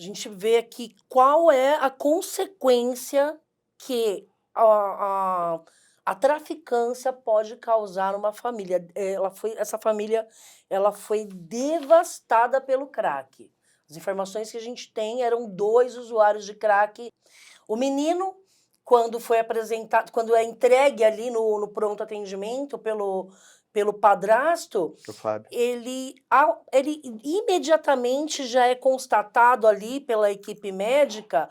A gente vê aqui qual é a consequência que a a a traficância pode causar numa família. Essa família, ela foi devastada pelo crack. As informações que a gente tem eram 2 usuários de crack. O menino, quando é entregue ali no pronto atendimento pelo padrasto, O Fábio. ele imediatamente já é constatado ali pela equipe médica,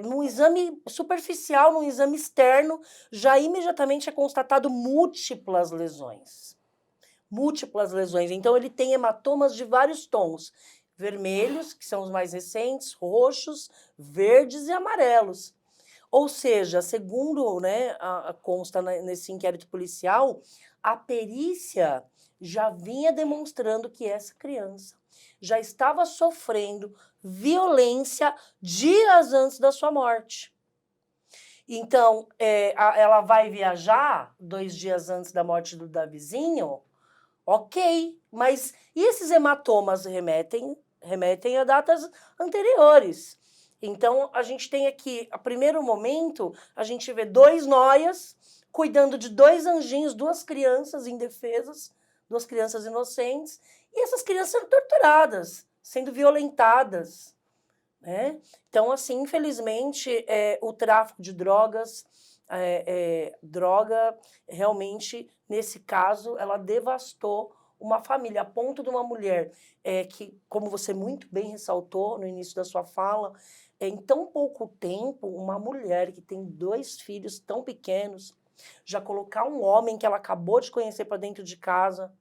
num exame superficial, num exame externo, já imediatamente é constatado múltiplas lesões. Múltiplas lesões. Então ele tem hematomas de vários tons: vermelhos, que são os mais recentes, roxos, verdes e amarelos. Ou seja, segundo, né, consta nesse inquérito policial, a perícia já vinha demonstrando que essa criança já estava sofrendo violência dias antes da sua morte. Então, ela vai viajar 2 dias antes da morte do Davizinho, ok, mas e esses hematomas remetem a datas anteriores. Então, a gente tem aqui, a primeiro momento, a gente vê 2 noias cuidando de 2 anjinhos, 2 crianças indefesas, 2 crianças inocentes, e essas crianças sendo torturadas, sendo violentadas, né? Então, assim, infelizmente, o tráfico de drogas, droga, realmente, nesse caso, ela devastou uma família, a ponto de uma mulher que, como você muito bem ressaltou no início da sua fala, em tão pouco tempo, uma mulher que tem 2 filhos tão pequenos, já colocar um homem que ela acabou de conhecer para dentro de casa,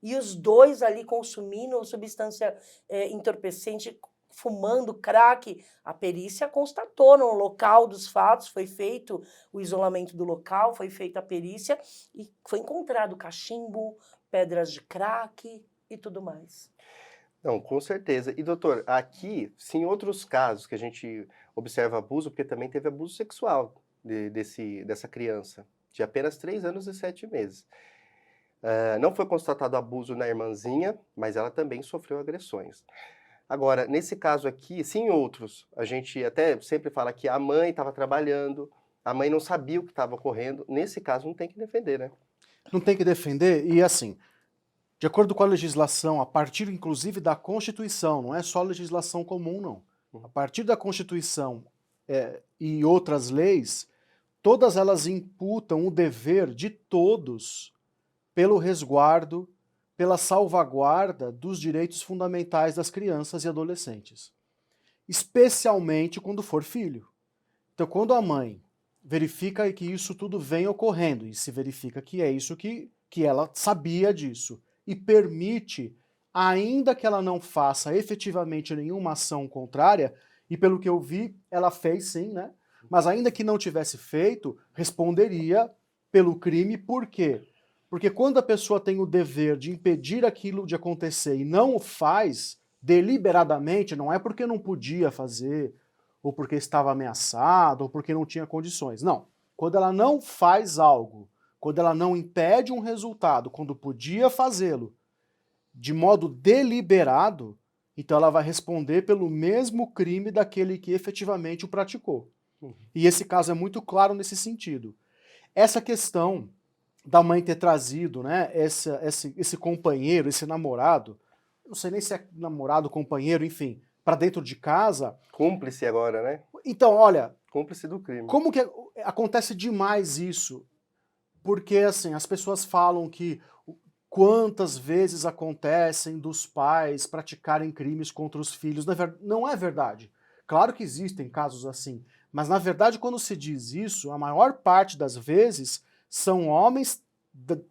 e os 2 ali consumindo substância entorpecente, fumando crack. A perícia constatou no local dos fatos, foi feito o isolamento do local, foi feita a perícia e foi encontrado cachimbo, pedras de crack e tudo mais. Não, com certeza. E doutor, aqui, se em outros casos que a gente observa abuso, porque também teve abuso sexual dessa criança, de apenas 3 anos e 7 meses. Não foi constatado abuso na irmãzinha, mas ela também sofreu agressões. Agora, nesse caso aqui, se em outros, a gente até sempre fala que a mãe estava trabalhando, a mãe não sabia o que estava ocorrendo, nesse caso não tem que defender, né? Não tem que defender, e assim, de acordo com a legislação, a partir inclusive da Constituição, não é só legislação comum, não. A partir da Constituição e outras leis, todas elas imputam o dever de todos pelo resguardo, pela salvaguarda dos direitos fundamentais das crianças e adolescentes. Especialmente quando for filho. Então, quando a mãe verifica que isso tudo vem ocorrendo, e se verifica que é isso que ela sabia disso, e permite, ainda que ela não faça efetivamente nenhuma ação contrária, e pelo que eu vi, ela fez sim, né? Mas ainda que não tivesse feito, responderia pelo crime. Por quê? Porque quando a pessoa tem o dever de impedir aquilo de acontecer e não o faz deliberadamente, não é porque não podia fazer, ou porque estava ameaçado, ou porque não tinha condições. Não. Quando ela não faz algo, quando ela não impede um resultado, quando podia fazê-lo de modo deliberado, então ela vai responder pelo mesmo crime daquele que efetivamente o praticou. E esse caso é muito claro nesse sentido. Essa questão da mãe ter trazido, né, esse companheiro, esse namorado, não sei nem se é namorado, companheiro, enfim, para dentro de casa. Cúmplice agora, né? Então, olha, Cúmplice do crime. como que acontece demais isso? Porque, assim, as pessoas falam que quantas vezes acontecem dos pais praticarem crimes contra os filhos. Não é verdade. Claro que existem casos assim, mas na verdade quando se diz isso, a maior parte das vezes são homens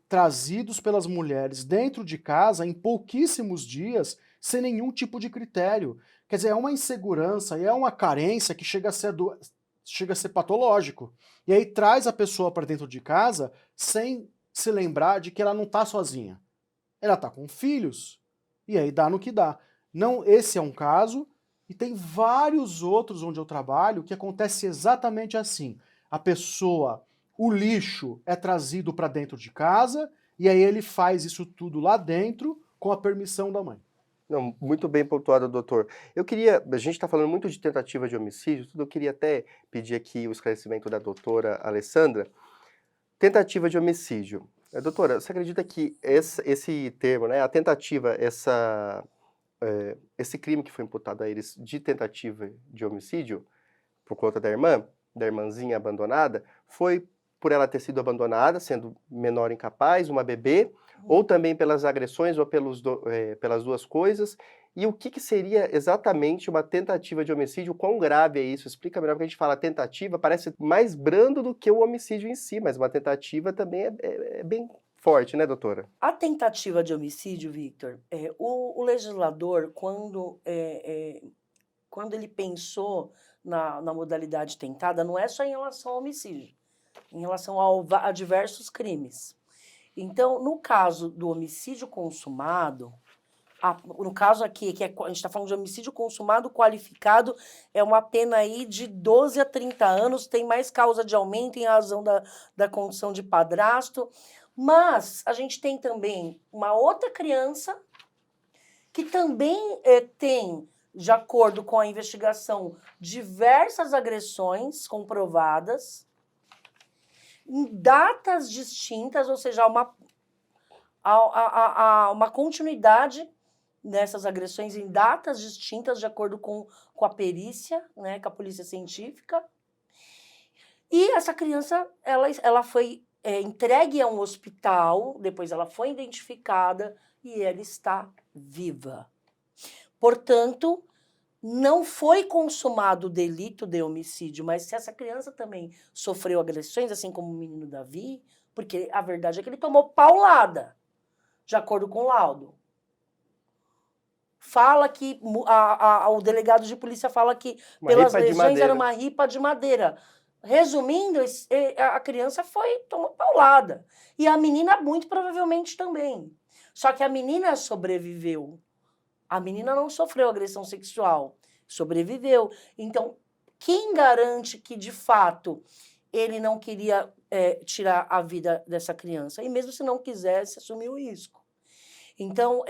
trazidos pelas mulheres dentro de casa em pouquíssimos dias, sem nenhum tipo de critério. Quer dizer, é uma insegurança e é uma carência que chega a ser patológico. E aí traz a pessoa para dentro de casa sem se lembrar de que ela não está sozinha. Ela está com filhos. E aí dá no que dá. Não, esse é um caso, e tem vários outros onde eu trabalho que acontece exatamente assim. A pessoa, o lixo é trazido para dentro de casa, e aí ele faz isso tudo lá dentro com a permissão da mãe. Não, muito bem pontuado, doutor. A gente está falando muito de tentativa de homicídio, tudo, eu queria até pedir aqui o esclarecimento da doutora Alessandra. Tentativa de homicídio. Doutora, você acredita que esse termo, né, a tentativa, esse crime que foi imputado a eles de tentativa de homicídio, por conta da irmãzinha abandonada, foi por ela ter sido abandonada, sendo menor incapaz, uma bebê, ou também pelas agressões, ou pelas duas coisas? E o que seria exatamente uma tentativa de homicídio? Quão grave é isso? Explica melhor, porque a gente fala tentativa, parece mais brando do que o homicídio em si, mas uma tentativa também é bem forte, né, doutora? A tentativa de homicídio, Victor, o legislador, quando ele pensou na modalidade tentada, não é só em relação ao homicídio, em relação a diversos crimes. Então, no caso do homicídio consumado, no caso aqui, a gente está falando de homicídio consumado qualificado, é uma pena aí de 12 a 30 anos, tem mais causa de aumento em razão da condição de padrasto, mas a gente tem também uma outra criança que também tem, de acordo com a investigação, diversas agressões comprovadas, em datas distintas, ou seja, uma continuidade nessas agressões em datas distintas, de acordo com a perícia, né, com a polícia científica. E essa criança, ela foi entregue a um hospital, depois ela foi identificada e ela está viva. Portanto, não foi consumado o delito de homicídio, mas se essa criança também sofreu agressões, assim como o menino Davi, porque a verdade é que ele tomou paulada, de acordo com o laudo. Fala que, o delegado de polícia fala que pelas lesões era uma ripa de madeira. Resumindo, a criança tomou paulada. E a menina, muito provavelmente, também. Só que a menina sobreviveu. A menina não sofreu agressão sexual, sobreviveu. Então, quem garante que, de fato, ele não queria tirar a vida dessa criança? E mesmo se não quisesse, assumir o risco. Então,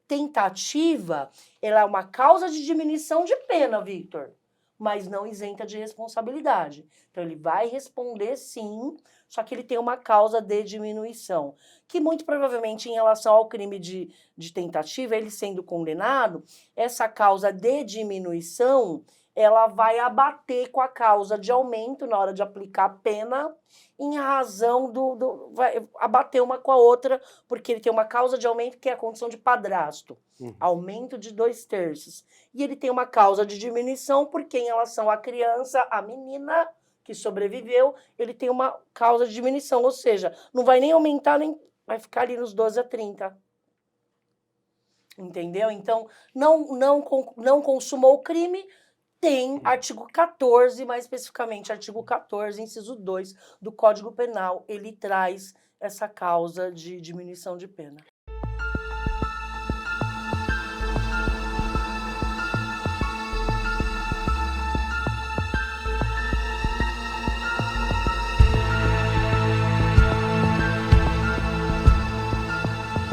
tentativa, ela é uma causa de diminuição de pena, Victor, mas não isenta de responsabilidade. Então, ele vai responder sim, só que ele tem uma causa de diminuição, que muito provavelmente em relação ao crime de tentativa, ele sendo condenado, essa causa de diminuição, ela vai abater com a causa de aumento na hora de aplicar a pena, em razão vai abater uma com a outra, porque ele tem uma causa de aumento que é a condição de padrasto, aumento de 2/3. E ele tem uma causa de diminuição, porque em relação à criança, a menina que sobreviveu, ele tem uma causa de diminuição, ou seja, não vai nem aumentar, nem vai ficar ali nos 12 a 30. Entendeu? Então, não consumou o crime, tem artigo 14, mais especificamente artigo 14, inciso 2 do Código Penal, ele traz essa causa de diminuição de pena.